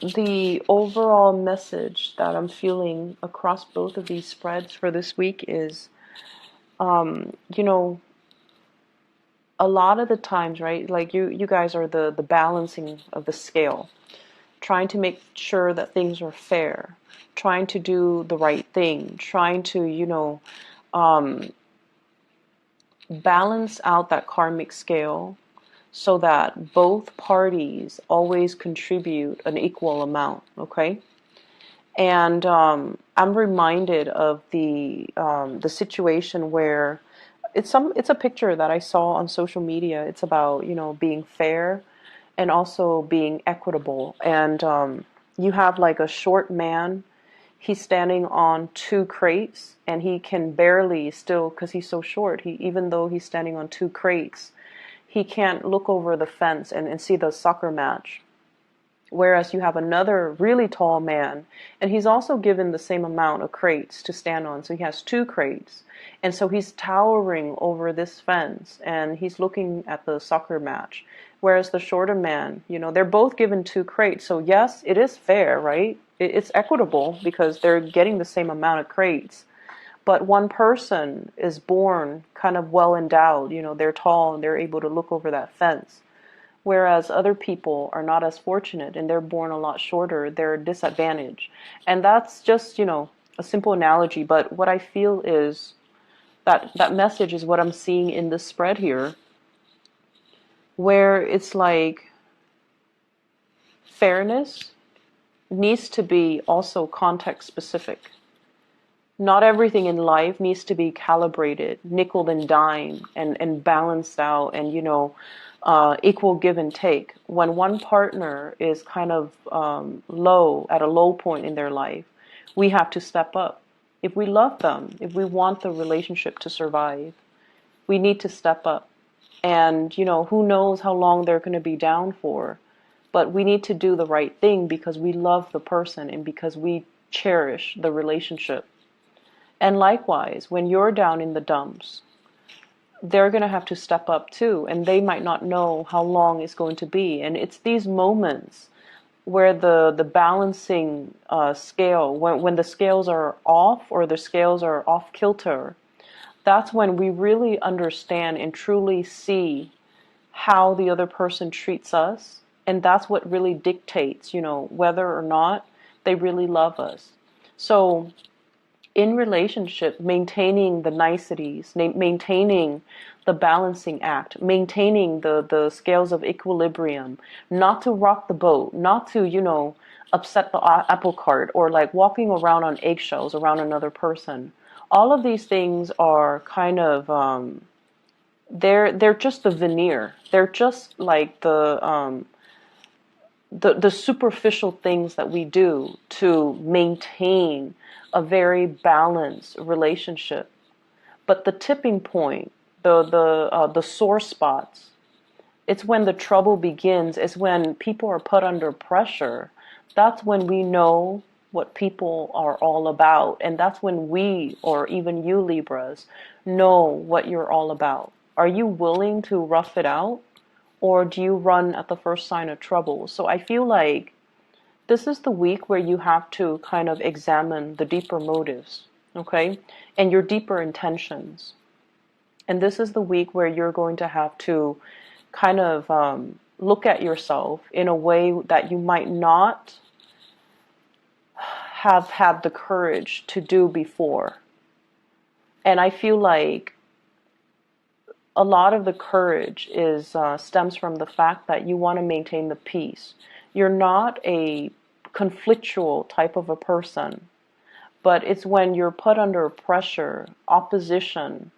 The overall message that I'm feeling across both of these spreads for this week is, you know, a lot of the times, right? Like you guys are the balancing of the scale, trying to make sure that things are fair, trying to do the right thing, trying to, um, balance out that karmic scale so that both parties always contribute an equal amount, okay? And I'm reminded of the situation where it's a picture that I saw on social media. It's about, being fair and also being equitable. And you have like a short man. He's standing on two crates, and he can barely still, because he's so short. He even though he's standing on two crates, he can't look over the fence and see the soccer match. Whereas you have another really tall man, and he's also given the same amount of crates to stand on. So he has two crates. And so he's towering over this fence and he's looking at the soccer match. Whereas the shorter man, they're both given two crates. So yes, it is fair, right? It's equitable because they're getting the same amount of crates. But one person is born kind of well endowed, they're tall and they're able to look over that fence. Whereas other people are not as fortunate and they're born a lot shorter, they're disadvantaged. And that's just, a simple analogy. But what I feel is that message is what I'm seeing in this spread here, where it's like fairness needs to be also context specific. Not everything in life needs to be calibrated, nickel and dime, and balanced out, and equal give and take. When one partner is kind of low, at a low point in their life, we have to step up. If we love them, if we want the relationship to survive, we need to step up. And who knows how long they're going to be down for, but we need to do the right thing because we love the person and because we cherish the relationship. And likewise, when you're down in the dumps, they're going to have to step up too, and they might not know how long it's going to be. And it's these moments where the balancing scale, when the scales are off or the scales are off kilter, that's when we really understand and truly see how the other person treats us. And that's what really dictates, whether or not they really love us. So in relationship, maintaining the niceties, maintaining the balancing act, maintaining the scales of equilibrium, not to rock the boat, not to, upset the apple cart, or like walking around on eggshells around another person. All of these things are kind of, they're just the veneer. They're just like the superficial things that we do to maintain a very balanced relationship. But the tipping point, the sore spots, it's when the trouble begins. It's when people are put under pressure. That's when we know what people are all about, and that's when we, or even you Libras, know what you're all about. Are you willing to rough it out, or do you run at the first sign of trouble? So I feel like this is the week where you have to kind of examine the deeper motives, okay, and your deeper intentions. And this is the week where you're going to have to kind of look at yourself in a way that you might not have had the courage to do before. And I feel like a lot of the courage is stems from the fact that you want to maintain the peace. You're not a conflictual type of a person, but it's when you're put under pressure, opposition,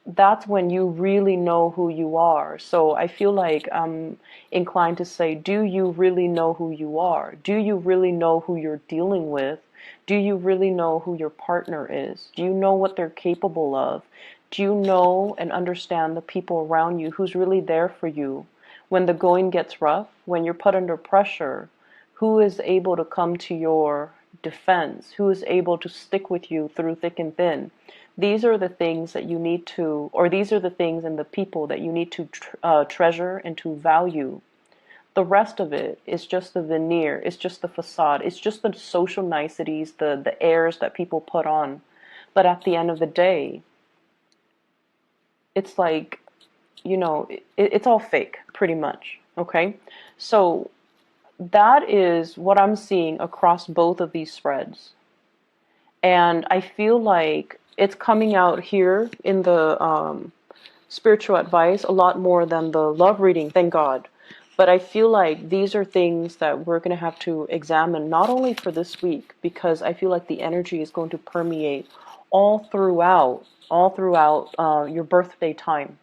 that's when you really know who you are. So I feel like I'm inclined to say, do you really know who you are? Do you really know who you're dealing with? Do you really know who your partner is? Do you know what they're capable of? Do you know and understand the people around you who's really there for you when the going gets rough, when you're put under pressure? Who is able to come to your defense? Who is able to stick with you through thick and thin? These are the things that you need to, or these are the things and the people that you need to treasure and to value. The rest of it is just the veneer, it's just the facade, it's just the social niceties, the airs that people put on. But at the end of the day, it's like, it's all fake, pretty much. Okay? So that is what I'm seeing across both of these spreads. And I feel like it's coming out here in the spiritual advice a lot more than the love reading, thank God. But I feel like these are things that we're going to have to examine, not only for this week, because I feel like the energy is going to permeate all throughout your birthday time.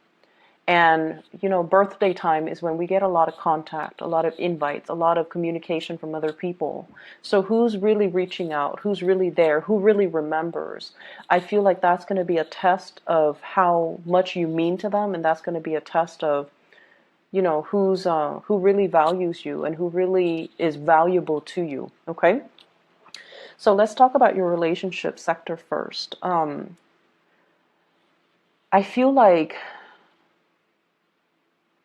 And, birthday time is when we get a lot of contact, a lot of invites, a lot of communication from other people. So who's really reaching out? Who's really there? Who really remembers? I feel like that's going to be a test of how much you mean to them. And that's going to be a test of, who really values you and who really is valuable to you. Okay? So let's talk about your relationship sector first. I feel like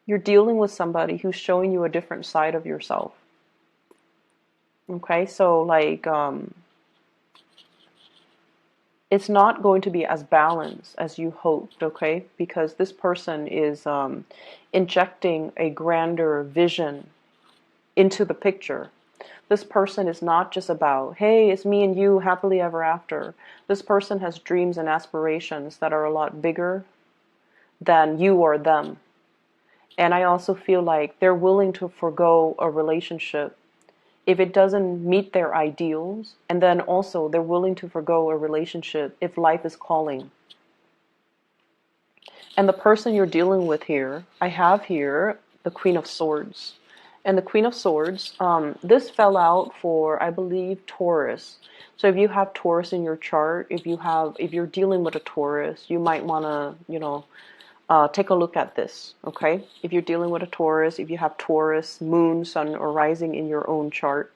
you're dealing with somebody who's showing you a different side of yourself. Okay, so like, it's not going to be as balanced as you hoped, okay? Because this person is injecting a grander vision into the picture. This person is not just about, hey, it's me and you happily ever after. This person has dreams and aspirations that are a lot bigger than you or them. And I also feel like they're willing to forgo a relationship if it doesn't meet their ideals. And then also they're willing to forgo a relationship if life is calling. And the person you're dealing with here, I have here the Queen of Swords. And the Queen of Swords, this fell out for, I believe, Taurus. So if you have Taurus in your chart, if you're dealing with a Taurus, you might want to, take a look at this, okay? If you're dealing with a Taurus, if you have Taurus, moon, sun, or rising in your own chart,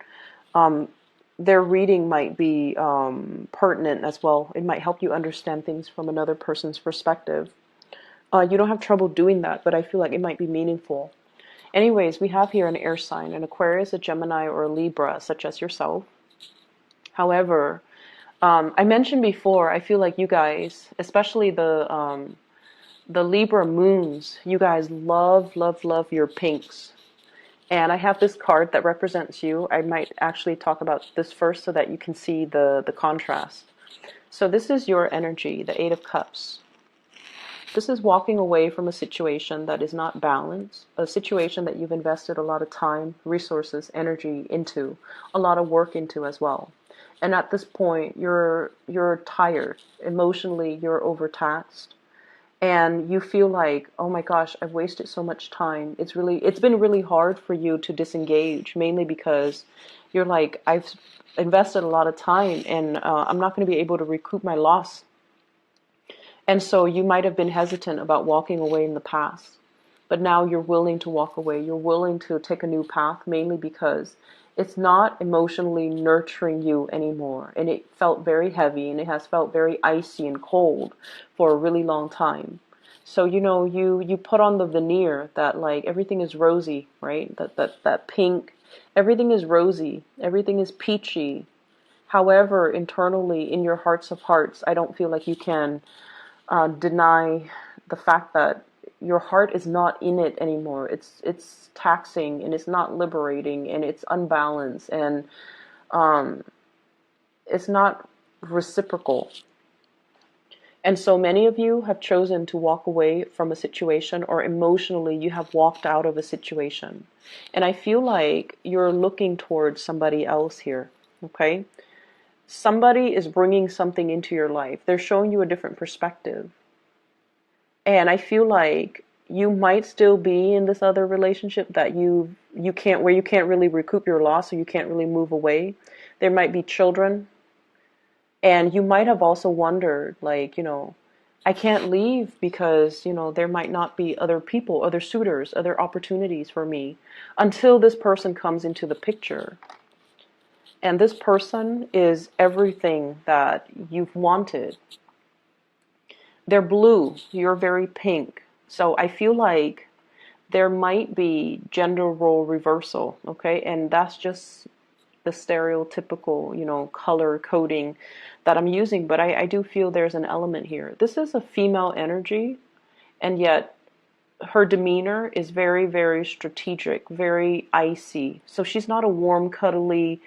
their reading might be pertinent as well. It might help you understand things from another person's perspective. You don't have trouble doing that, but I feel like it might be meaningful. Anyways, we have here an air sign, an Aquarius, a Gemini, or a Libra, such as yourself. However, I mentioned before, I feel like you guys, especially the Libra moons, you guys love, love, love your pinks. And I have this card that represents you. I might actually talk about this first so that you can see the contrast. So this is your energy, the Eight of Cups. This is walking away from a situation that is not balanced, a situation that you've invested a lot of time, resources, energy into, a lot of work into as well. And at this point, you're tired. Emotionally, you're overtaxed. And you feel like, oh my gosh, I've wasted so much time. It's been really hard for you to disengage, mainly because you're like, I've invested a lot of time and I'm not going to be able to recoup my loss. And so you might have been hesitant about walking away in the past, but now you're willing to walk away. You're willing to take a new path, mainly because it's not emotionally nurturing you anymore. And it felt very heavy and it has felt very icy and cold for a really long time. So, you put on the veneer that like everything is rosy, right? That pink, everything is rosy, everything is peachy. However, internally in your hearts of hearts, I don't feel like you can deny the fact that your heart is not in it anymore. It's taxing and it's not liberating and it's unbalanced and it's not reciprocal. And so many of you have chosen to walk away from a situation, or emotionally you have walked out of a situation. And I feel like you're looking towards somebody else here, okay? Somebody is bringing something into your life. They're showing you a different perspective. And I feel like you might still be in this other relationship that you can't really recoup your loss, or you can't really move away. There might be children. And you might have also wondered, like, I can't leave because, there might not be other people, other suitors, other opportunities for me until this person comes into the picture. And this person is everything that you've wanted. They're blue. You're very pink. So I feel like there might be gender role reversal, okay? And that's just the stereotypical, color coding that I'm using, but I do feel there's an element here. This is a female energy, and yet her demeanor is very, very strategic, very icy. So she's not a warm, cuddly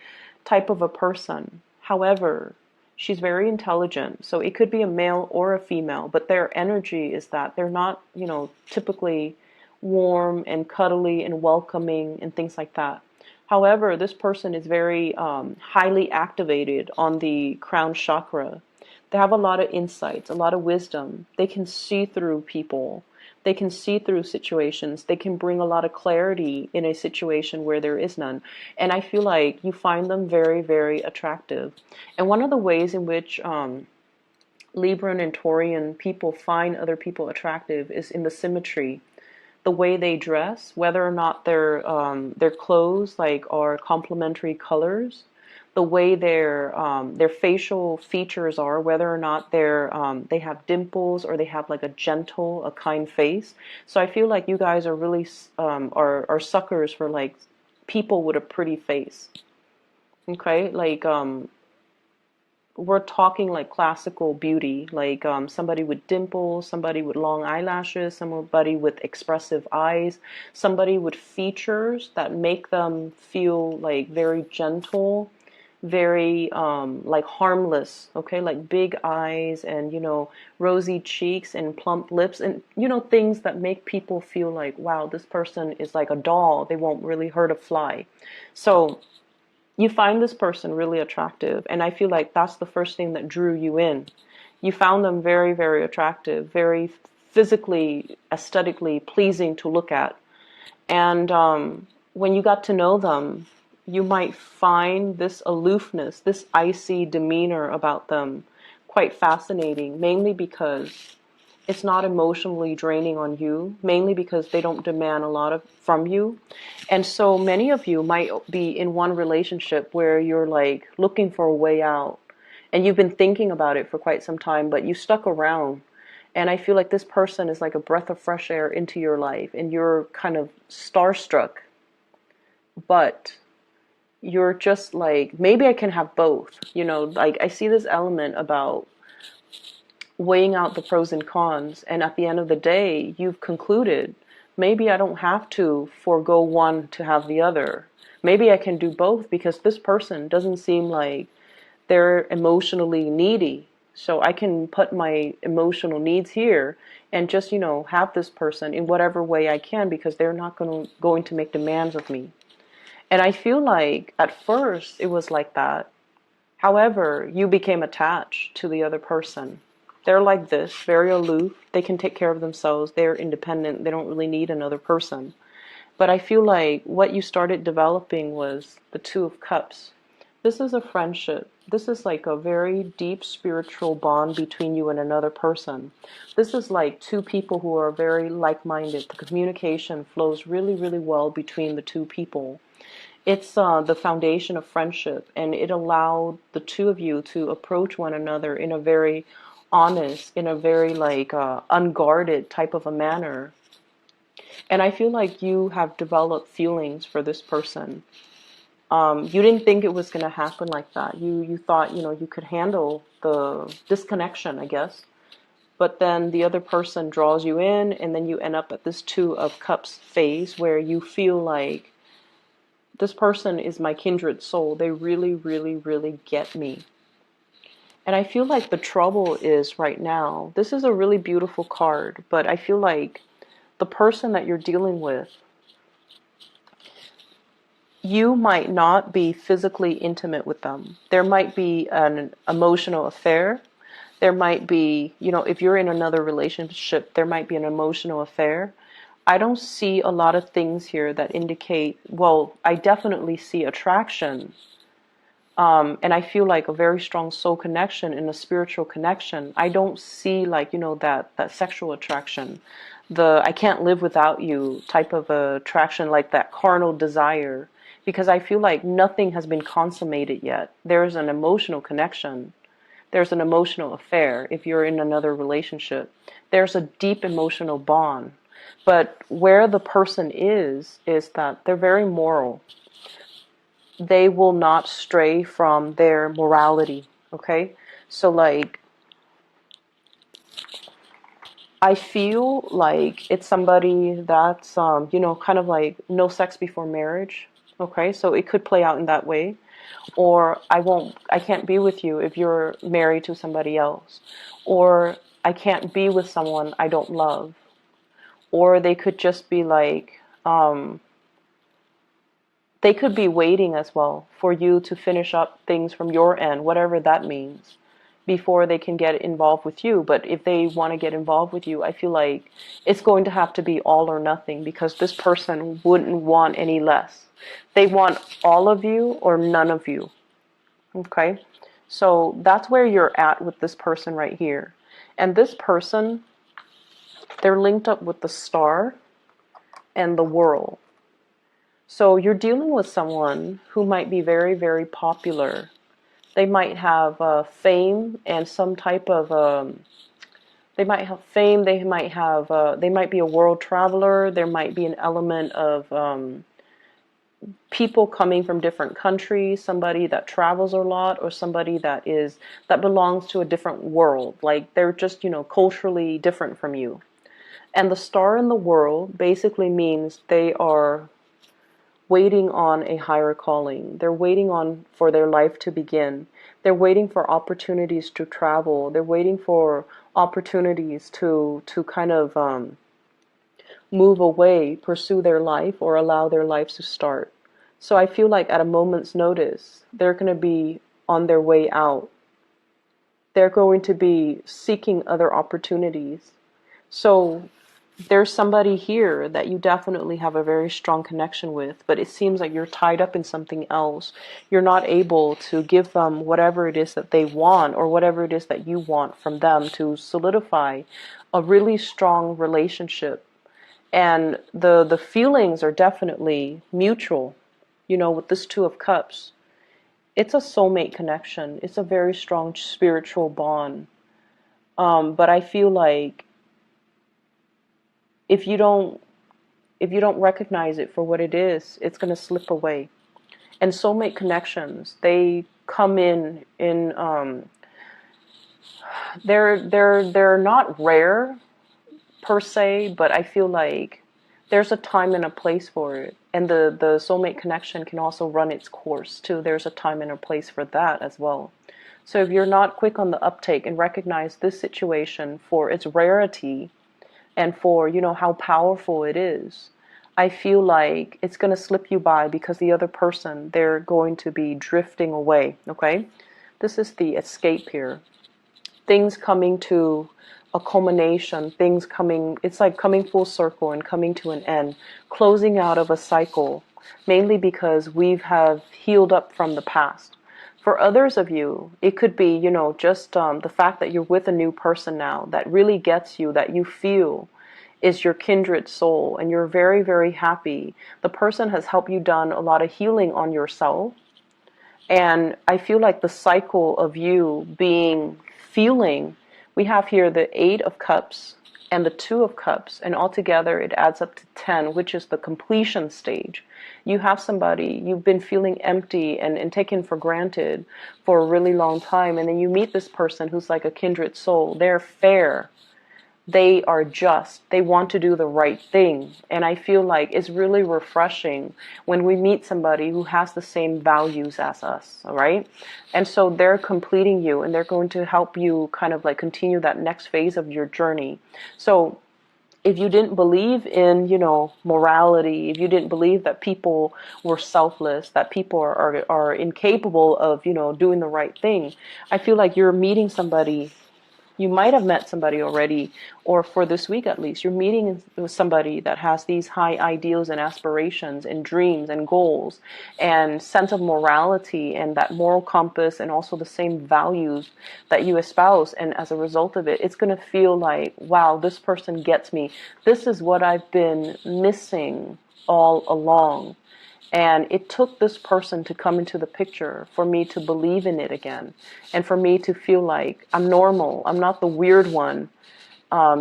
type of a person. However, she's very intelligent. So it could be a male or a female, but their energy is that they're not, typically warm and cuddly and welcoming and things like that. However, this person is very highly activated on the crown chakra. They have a lot of insights, a lot of wisdom. They can see through people. They can see through situations. They can bring a lot of clarity in a situation where there is none. And I feel like you find them very, very attractive. And one of the ways in which Libra and Taurian people find other people attractive is in the symmetry, the way they dress, whether or not their clothes are complementary colors, the way their facial features are, whether or not they have dimples or they have like a gentle, a kind face. So I feel like you guys are really are suckers for like people with a pretty face. Okay, we're talking like classical beauty, like somebody with dimples, somebody with long eyelashes, somebody with expressive eyes, somebody with features that make them feel like very gentle, very like harmless, okay, like big eyes and rosy cheeks and plump lips, and things that make people feel like, wow, this person is like a doll, they won't really hurt a fly. So you find this person really attractive, and I feel like that's the first thing that drew you in. You found them very, very attractive, very physically, aesthetically pleasing to look at. And when you got to know them, you might find this aloofness, this icy demeanor about them quite fascinating, mainly because it's not emotionally draining on you, mainly because they don't demand a lot from you. And so many of you might be in one relationship where you're like looking for a way out, and you've been thinking about it for quite some time, but you stuck around. And I feel like this person is like a breath of fresh air into your life, and you're kind of starstruck, but you're just like, maybe I can have both. Like I see this element about weighing out the pros and cons, and at the end of the day, you've concluded, maybe I don't have to forego one to have the other. Maybe I can do both because this person doesn't seem like they're emotionally needy. So I can put my emotional needs here and just, have this person in whatever way I can, because they're not going to make demands of me. And I feel like at first it was like that. However, you became attached to the other person. They're like this, very aloof. They can take care of themselves. They're independent. They don't really need another person. But I feel like what you started developing was the Two of Cups. This is a friendship. This is like a very deep spiritual bond between you and another person. This is like two people who are very like-minded. The communication flows really, really well between the two people. It's the foundation of friendship, and it allowed the two of you to approach one another in a very honest, in a very unguarded type of a manner. And I feel like you have developed feelings for this person. You didn't think it was going to happen like that. You thought, you could handle the disconnection, I guess. But then the other person draws you in, and then you end up at this Two of Cups phase where you feel like this person is my kindred soul. They really, really, really get me. And I feel like the trouble is right now, this is a really beautiful card, but I feel like the person that you're dealing with, you might not be physically intimate with them. There might be an emotional affair. There might be, if you're in another relationship, there might be an emotional affair. I don't see a lot of things here that indicate, well, I definitely see attraction. And I feel like a very strong soul connection and a spiritual connection. I don't see that sexual attraction, the I can't live without you type of attraction, like that carnal desire, because I feel like nothing has been consummated yet. There's an emotional connection. There's an emotional affair if you're in another relationship. There's a deep emotional bond. But where the person is that they're very moral. They will not stray from their morality, okay? So like, I feel like it's somebody that's, you know, kind of like no sex before marriage, okay? So it could play out in that way. Or I can't be with you if you're married to somebody else. Or I can't be with someone I don't love. Or they could just be like, they could be waiting as well for you to finish up things from your end, whatever that means, before they can get involved with you. But if they want to get involved with you, I feel like it's going to have to be all or nothing, because this person wouldn't want any less. They want all of you or none of you. Okay? So that's where you're at with this person right here. And this person, they're linked up with the star and the world. So you're dealing with someone who might be very, very popular. They might have fame and some type of, they might have fame, they might have, they might be a world traveler, there might be an element of people coming from different countries, somebody that travels a lot, or somebody that belongs to a different world. Like they're just, you know, culturally different from you. And the star in the world basically means they are waiting on a higher calling. They're waiting on for their life to begin. They're waiting for opportunities to travel. They're waiting for opportunities to kind of move away, pursue their life, or allow their lives to start. So I feel like at a moment's notice, they're going to be on their way out. They're going to be seeking other opportunities. So there's somebody here that you definitely have a very strong connection with, but it seems like you're tied up in something else. You're not able to give them whatever it is that they want, or whatever it is that you want from them, to solidify a really strong relationship. And the feelings are definitely mutual. You know, with this Two of Cups, it's a soulmate connection. It's a very strong spiritual bond. But I feel like if you don't recognize it for what it is, it's going to slip away. And soulmate connections, they come in they're not rare per se, but I feel like there's a time and a place for it. And the soulmate connection can also run its course too. There's a time and a place for that as well. So if you're not quick on the uptake and recognize this situation for its rarity and for, you know, how powerful it is, I feel like it's going to slip you by, because the other person, they're going to be drifting away, okay? This is the escape here. Things coming to a culmination, things coming, it's like coming full circle and coming to an end, closing out of a cycle, mainly because we have healed up from the past. For others of you, it could be, you know, just the fact that you're with a new person now that really gets you, that you feel is your kindred soul, and you're very, very happy. The person has helped you done a lot of healing on yourself. And I feel like the cycle of you feeling, we have here the Eight of Cups and the Two of Cups, and altogether it adds up to 10, which is the completion stage. You have somebody, you've been feeling empty and taken for granted for a really long time, and then you meet this person who's like a kindred soul. They're fair. They are just, they want to do the right thing. And I feel like it's really refreshing when we meet somebody who has the same values as us, all right? And so they're completing you, and they're going to help you kind of like continue that next phase of your journey. So if you didn't believe in, you know, morality, if you didn't believe that people were selfless, that people are incapable of, you know, doing the right thing, I feel like you're meeting somebody. You might have met somebody already, or for this week at least, you're meeting with somebody that has these high ideals and aspirations and dreams and goals and sense of morality and that moral compass, and also the same values that you espouse. And as a result of it, it's going to feel like, wow, this person gets me. This is what I've been missing all along. And it took this person to come into the picture for me to believe in it again. And for me to feel like I'm normal. I'm not the weird one.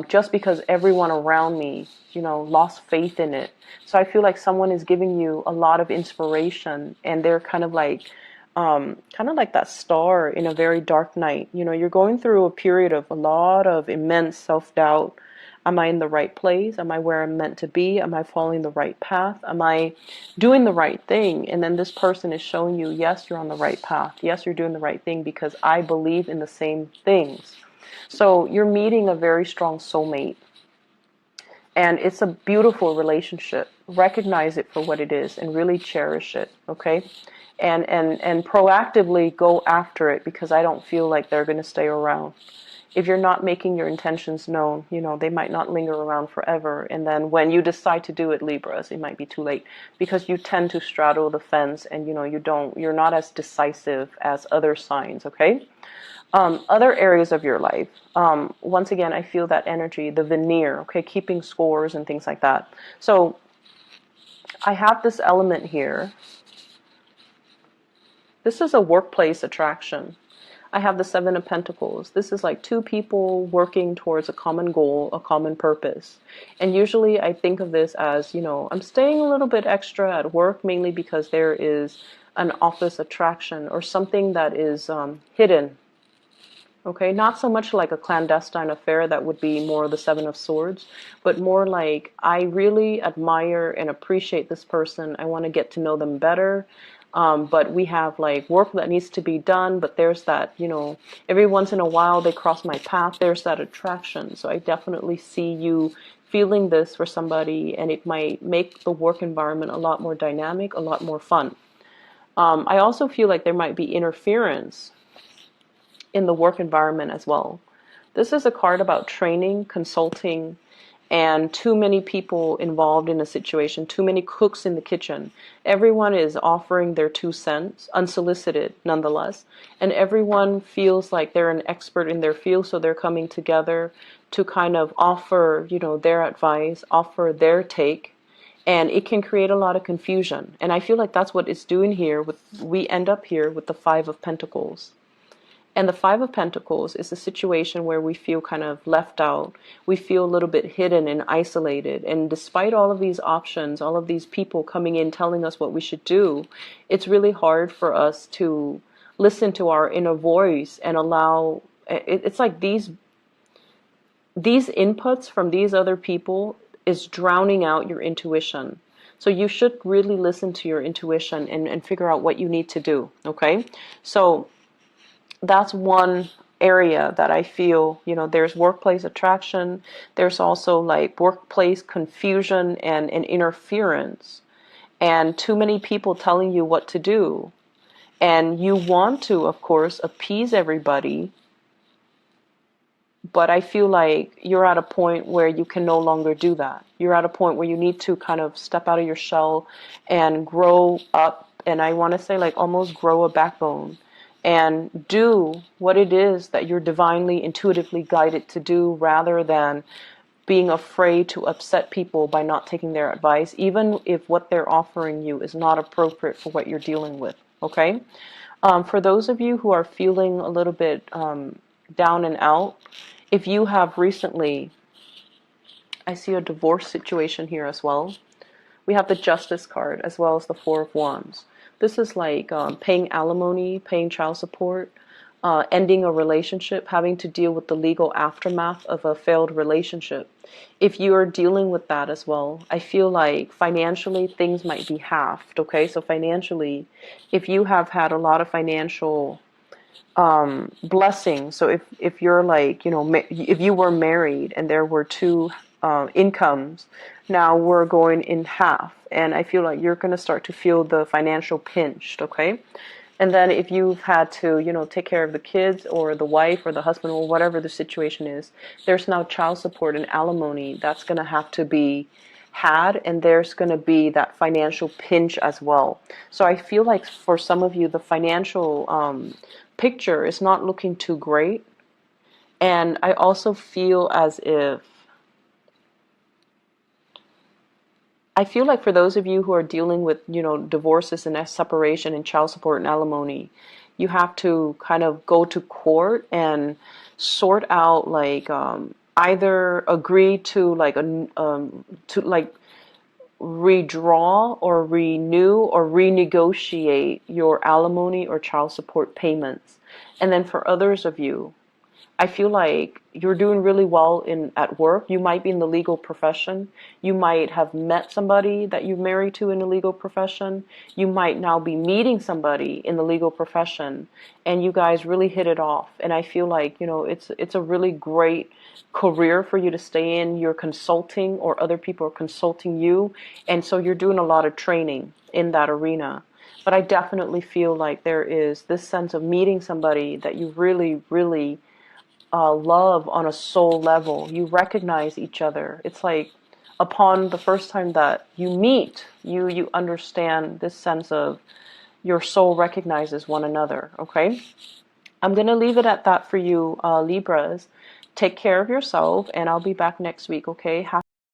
just because everyone around me, lost faith in it. So I feel like someone is giving you a lot of inspiration, and they're kind of like that star in a very dark night. You're going through a period of a lot of immense self-doubt. Am I in the right place? Am I where I'm meant to be? Am I following the right path? Am I doing the right thing? And then this person is showing you, yes, you're on the right path. Yes, you're doing the right thing because I believe in the same things. So you're meeting a very strong soulmate. And it's a beautiful relationship. Recognize it for what it is and really cherish it, okay? And proactively go after it, because I don't feel like they're going to stay around. If you're not making your intentions known, they might not linger around forever. And then when you decide to do it, Libras, it might be too late, because you tend to straddle the fence, and you're not as decisive as other signs, okay? Other areas of your life, once again, I feel that energy, the veneer, okay, keeping scores and things like that. So I have this element here. This is a workplace attraction. I have the Seven of Pentacles. This is like two people working towards a common goal, a common purpose. And usually I think of this as, I'm staying a little bit extra at work, mainly because there is an office attraction or something that is hidden. Okay, not so much like a clandestine affair, that would be more the Seven of Swords, but more like I really admire and appreciate this person. I want to get to know them better. But we have like work that needs to be done, but there's that, every once in a while they cross my path. There's that attraction. So I definitely see you feeling this for somebody, and it might make the work environment a lot more dynamic, a lot more fun. I also feel like there might be interference in the work environment as well. This is a card about training, consulting, and too many people involved in a situation, too many cooks in the kitchen. Everyone is offering their 2 cents, unsolicited nonetheless, and everyone feels like they're an expert in their field, so they're coming together to kind of offer, their advice, offer their take, and it can create a lot of confusion. And I feel like that's what it's doing here. We end up here with the Five of Pentacles. And the Five of Pentacles is a situation where we feel kind of left out. We feel a little bit hidden and isolated. And despite all of these options, all of these people coming in telling us what we should do, it's really hard for us to listen to our inner voice and allow, it's like these inputs from these other people is drowning out your intuition. So you should really listen to your intuition and figure out what you need to do, okay? So that's one area that I feel, there's workplace attraction. There's also like workplace confusion and interference, and too many people telling you what to do. And you want to, of course, appease everybody. But I feel like you're at a point where you can no longer do that. You're at a point where you need to kind of step out of your shell and grow up. And I want to say like almost grow a backbone and do what it is that you're divinely, intuitively guided to do, rather than being afraid to upset people by not taking their advice, even if what they're offering you is not appropriate for what you're dealing with, okay? For those of you who are feeling a little bit down and out, if you have recently, I see a divorce situation here as well. We have the Justice card as well as the Four of Wands. This is like paying alimony, paying child support, ending a relationship, having to deal with the legal aftermath of a failed relationship. If you are dealing with that as well, I feel like financially things might be halved, okay? So financially, if you have had a lot of financial blessings, so if you're like, if you were married and there were two incomes, now we're going in half. And I feel like you're going to start to feel the financial pinch, okay? And then if you've had to, take care of the kids or the wife or the husband or whatever the situation is, there's now child support and alimony that's going to have to be had, and there's going to be that financial pinch as well. So I feel like for some of you, the financial picture is not looking too great. And I also feel as if, I feel like for those of you who are dealing with, divorces and separation and child support and alimony, you have to kind of go to court and sort out like either agree to like redraw or renew or renegotiate your alimony or child support payments. And then for others of you, I feel like you're doing really well at work. You might be in the legal profession. You might have met somebody that you married to in the legal profession. You might now be meeting somebody in the legal profession, and you guys really hit it off. And I feel like, it's a really great career for you to stay in. You're consulting, or other people are consulting you, and so you're doing a lot of training in that arena. But I definitely feel like there is this sense of meeting somebody that you really, really love on a soul level. You recognize each other. It's like upon the first time that you meet, you understand this sense of your soul recognizes one another. Okay, I'm gonna leave it at that for you, Libras. Take care of yourself, and I'll be back next week. Okay,